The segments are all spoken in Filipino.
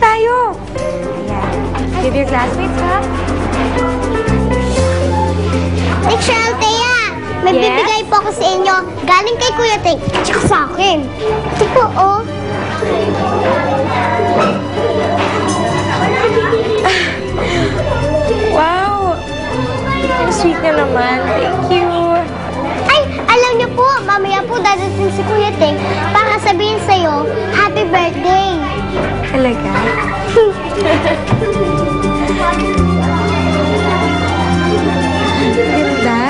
tayo. Ayan. Give your classmates, ha? Teacher Althea, may bibigay po ako sa inyo. Galing kay Kuya Ting, tsaka sa akin. Ito po, oh. Wow! Ang sweet na naman. Thank you. Ay, alam niyo po, mamaya po dadating si Kuya Ting para sabihin sa'yo, Happy Birthday! Talaga? Ganda.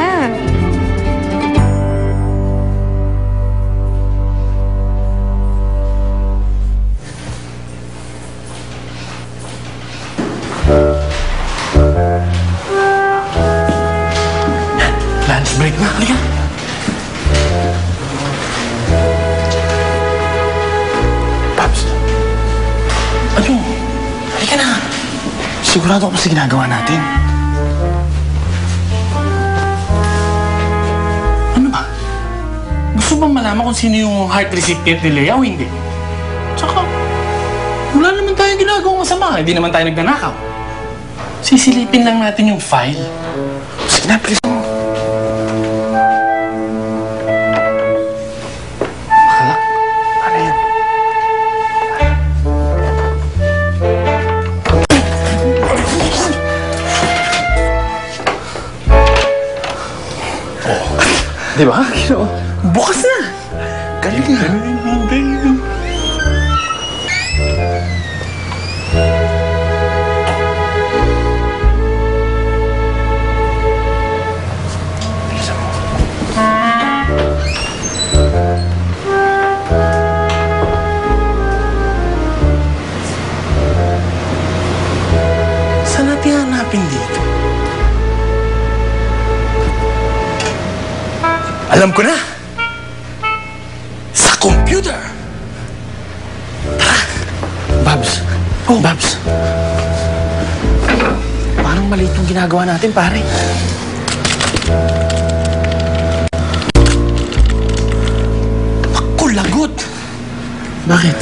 Lunch break na. Halika. Paps. Ano? Halika na. Sigurado ako sa ginagawa natin. Ano ba? Gusto bang malaman kung sino yung heart recipient ni Leia o hindi? Tsaka, wala naman tayong ginagawang masama. Hindi naman tayo nagnanakaw. Sisilipin lang natin yung file. Sige na, please. Di ba? Bukas na! Galing na! Galing! Bilisan mo. Saan natin hanapin dito? Alam ko na! Sa computer! Tara! Babs! Oh, Babs! Parang maliit yung ginagawa natin, pare. Ako, lagot! Bakit?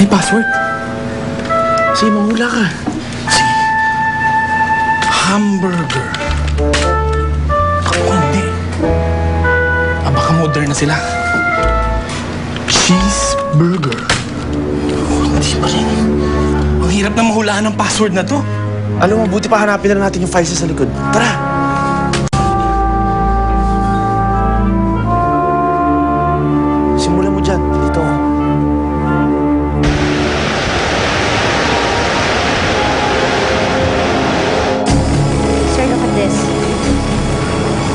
May password. Sige, mamula ka. Sige. Hamburger. Ako, hindi. Baka modern na sila. Cheeseburger. Oh, hindi pa rin. Ang hirap na mahulaan ng password na to. Alam mo, buti pa hanapin na natin yung files sa likod. Tara! Simulan mo dyan. Dito. Sir, look at this.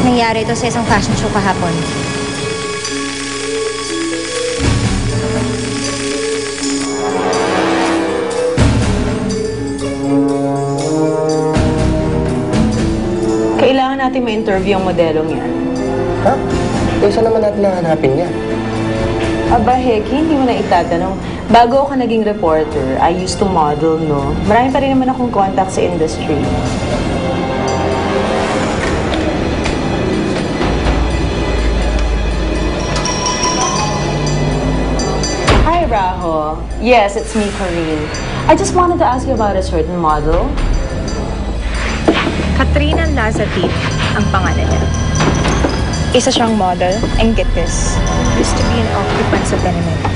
Nangyari ito sa isang fashion show kahapon. Kailangan natin ma-interview ang modelong yan. Ha? Kaysa naman natin nahanapin yan? Aba, Heki, hindi mo na itatanong. Bago ako naging reporter, I used to model, no? Marami pa rin naman akong contact sa industry. Hi, Raho. Yes, it's me, Corinne. I just wanted to ask you about a certain model. Katrina Lazatit ang pangalan niya. Isa siyang model, and get this, used to be an occupant sa tenement.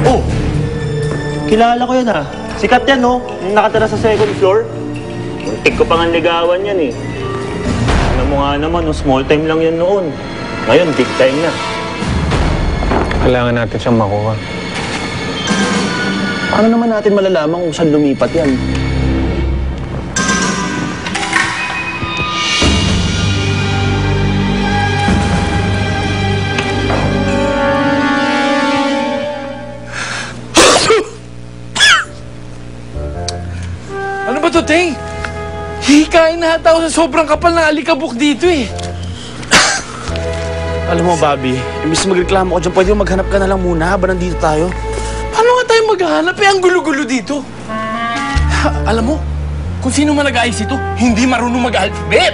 Oh! Kilala ko yan, ha? Sikat yan, no? Yung nakatira sa second floor. Muntik ko pang ang ligawan yan, eh. Alam mo nga naman, no, small time lang yan noon. Ngayon, big time na. Kailangan natin siyang makuha. Paano naman natin malalaman kung saan lumipat yan? Ano ba to, Teng? Hihikain na ata ako sa sobrang kapal ng alikabok dito, eh. Alam mo, Bobby, imbis magreklamo ko dyan, pwede mo maghanap ka na lang muna habang nandito tayo. Paano nga tayo maghahanap? Eh, ang gulo-gulo dito. Tsaka, alam mo, kung sino man nag-ayos ito, hindi marunong mag-alphabet!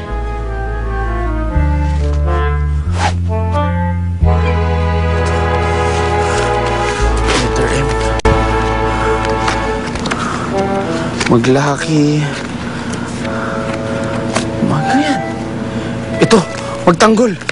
Letter M. Maglaki. Ano yan? Ito, magtanggol.